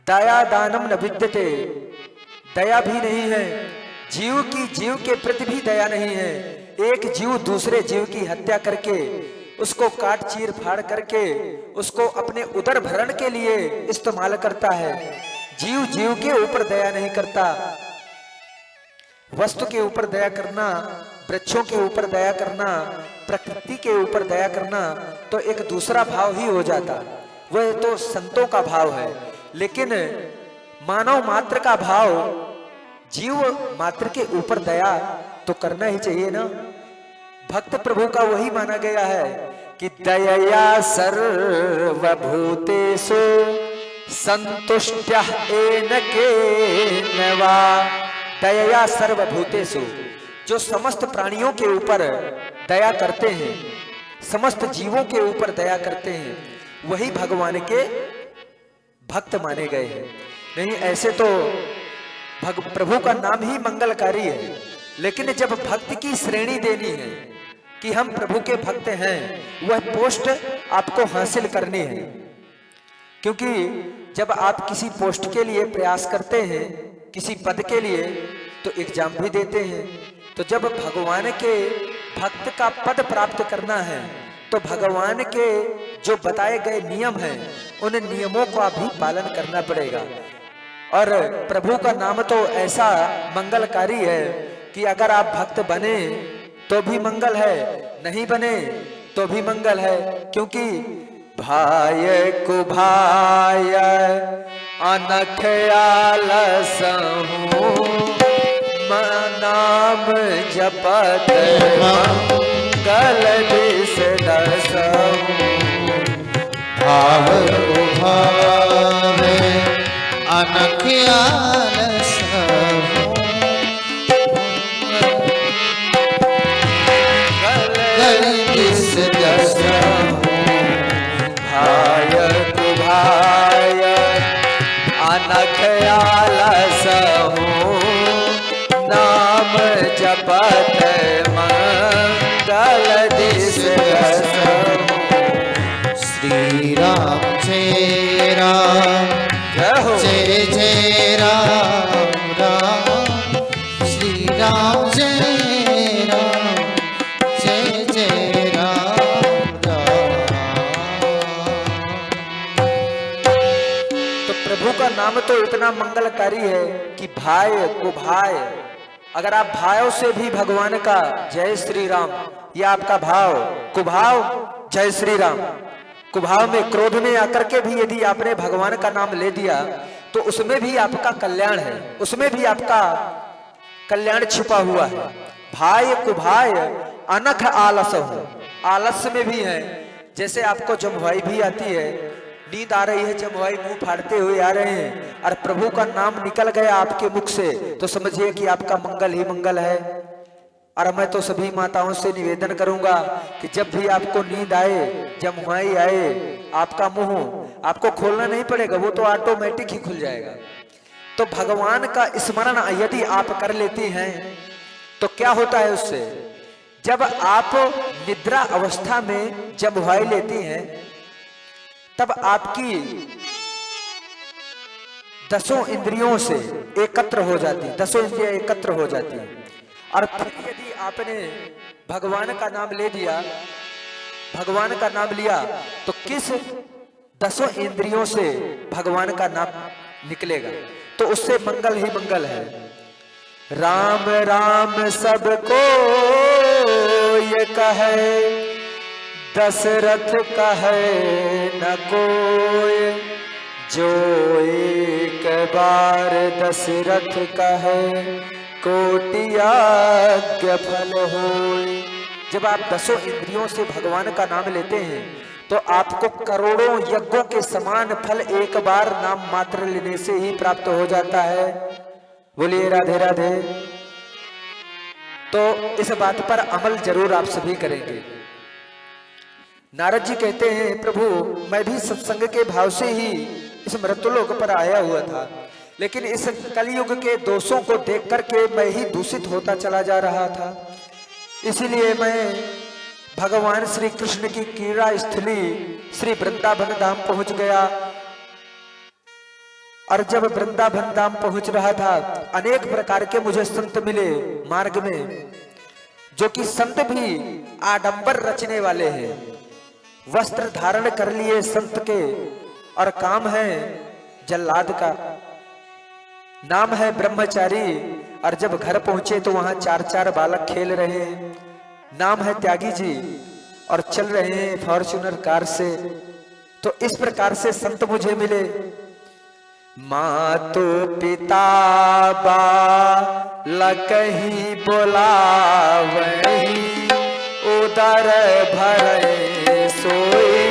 दया दानम न विद्यते, दया भी नहीं है, जीव की जीव के प्रति भी दया नहीं है। एक जीव दूसरे जीव की हत्या करके, उसको काट चीर फाड़ करके उसको अपने उदर भरण के लिए इस्तेमाल करता है। जीव जीव के ऊपर दया नहीं करता। वस्तु के ऊपर दया करना, वृक्षों के ऊपर दया करना, प्रकृति के ऊपर दया करना तो एक दूसरा भाव ही हो जाता, वह तो संतों का भाव है। लेकिन मानव मात्र का भाव, जीव मात्र के ऊपर दया तो करना ही चाहिए ना। भक्त प्रभु का वही माना गया है कि दयया सर्वभूतेषु संतुष्टः येन केन वा। दयया सर्वभूतेषु, जो समस्त प्राणियों के ऊपर दया करते हैं, समस्त जीवों के ऊपर दया करते हैं, वही भगवान के भक्त माने गए हैं। नहीं ऐसे तो प्रभु का नाम ही मंगलकारी है, लेकिन जब भक्त की श्रेणी देनी है कि हम प्रभु के भक्त हैं, वह पोस्ट आपको हासिल करनी है। क्योंकि जब आप किसी पोस्ट के लिए प्रयास करते हैं, किसी पद के लिए, तो एग्जाम भी देते हैं। तो जब भगवान के भक्त का पद प्राप्त करना है तो भगवान के जो बताए गए नियम हैं, उन नियमों का भी पालन करना पड़ेगा। और प्रभु का नाम तो ऐसा मंगलकारी है कि अगर आप भक्त बने तो भी मंगल है, नहीं बने तो भी मंगल है। क्योंकि भाय कुभाय अनख आलसहु, नाम जपत मंगल दिस दसहु। भाव कुभावे अनख आलसहु, मंगल दिस दसहु। भाय कुभाय अनख आलसहु, नाम जपत मंगल दिस दसहु। श्री राम जय राम, जय हो। जय जय राम राम। श्री राम जय राम, जय जय राम राम। तो प्रभु का नाम तो इतना मंगलकारी है कि भाय कुभाय, अगर आप भाव से भी भगवान का जय श्री राम, यह आपका भाव, कुभाव जय श्री राम, कुभाव में क्रोध में आकर के भी यदि आपने भगवान का नाम ले दिया तो उसमें भी आपका कल्याण है, उसमें भी आपका कल्याण छिपा हुआ है। भाय कुभाय अनख आलसहु, आलस्य में भी है। जैसे आपको जमुआई भी आती है, नींद आ रही है, जमुआई मुंह फाड़ते हुए आ रहे हैं और प्रभु का नाम निकल गया आपके मुख से, तो समझिए कि आपका मंगल ही मंगल है। और मैं तो सभी माताओं से निवेदन करूंगा कि जब भी आपको नींद आए, जमुआई आए, आपका मुंह आपको खोलना नहीं पड़ेगा, वो तो ऑटोमेटिक ही खुल जाएगा। तो भगवान का स्मरण यदि आप कर लेती हैं तो क्या होता है उससे, जब आप निद्रा अवस्था में जमुआई लेती हैं तब आपकी दसों इंद्रियों से एकत्र हो जाती, दसों इंद्रियां एकत्र हो जाती हैं। और फिर यदि आपने भगवान का नाम ले दिया, भगवान का नाम लिया, तो किस दसों इंद्रियों से भगवान का नाम निकलेगा, तो उससे मंगल ही मंगल है। राम राम सबको ये कहे, दशरथ कहे न कोई, जो एक बार दशरथ कहे, कोटि यज्ञ फल होय। जब आप दसों इंद्रियों से भगवान का नाम लेते हैं तो आपको करोड़ों यज्ञों के समान फल एक बार नाम मात्र लेने से ही प्राप्त हो जाता है। बोलिए राधे राधे। तो इस बात पर अमल जरूर आप सभी करेंगे। नारद जी कहते हैं, प्रभु मैं भी सत्संग के भाव से ही इस मृत्युलोक पर आया हुआ था, लेकिन इस कलयुग के दोषों को देख करके मैं ही दूषित होता चला जा रहा था। इसलिए मैं भगवान श्री कृष्ण की क्रीड़ा स्थली श्री वृंदावन धाम पहुंच गया और जब वृंदावन धाम पहुंच रहा था, अनेक प्रकार के मुझे संत मिले मार्ग में, जो कि संत भी आडंबर रचने वाले हैं। वस्त्र धारण कर लिए संत के, और काम है जल्लाद का, नाम है ब्रह्मचारी। और जब घर पहुंचे तो वहां 4-4 बालक खेल रहे हैं, नाम है त्यागी जी, और चल रहे हैं फॉर्च्यूनर कार से। तो इस प्रकार से संत मुझे मिले। मातो पिता बालकहि बोलावहि, उदर भरै सोई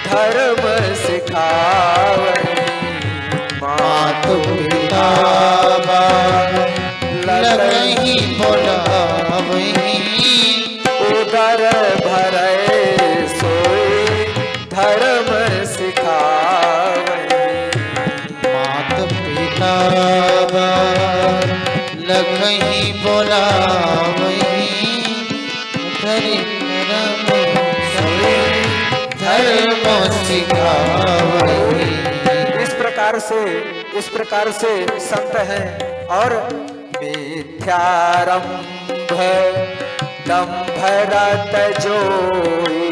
धर्म सिखावहि। मातु पिता बालकहि बोलावहि, उदर भरै सोई धर्म सिखावहि। मातु पिता बालकहि बोलावहि, धर्म सिखावहि। इस प्रकार से संत हैं। और मिथ्यारंभ दंभ रत जोई,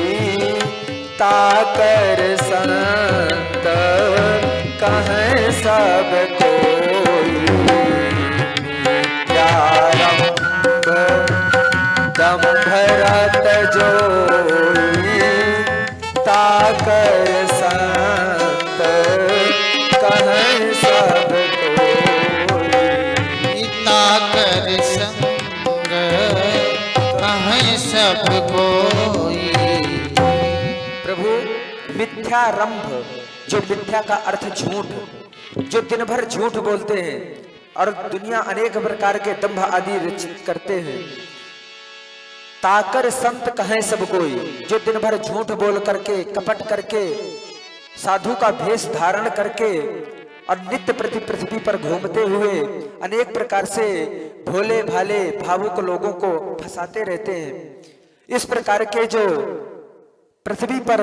ताकर संत कहें सब कोई। मिथ्यारंभ दंभ रत जोई, ताकर संत कहें सब कोई। ताकर संग कहें सब कोई। प्रभु, मिथ्यारंभ, जो मिथ्या का अर्थ झूठ, जो दिन भर झूठ बोलते हैं और दुनिया अनेक प्रकार के दंभ आदि रचित करते हैं। ताकर संत कहें सब कोई, जो दिन भर झूठ बोल करके, कपट करके, साधु का भेष धारण करके और नित्य प्रति पृथ्वी पर घूमते हुए अनेक प्रकार से भोले भाले भावुक लोगों को फंसाते रहते हैं। इस प्रकार के जो पृथ्वी पर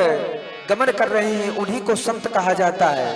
गमन कर रहे हैं, उन्हीं को संत कहा जाता है।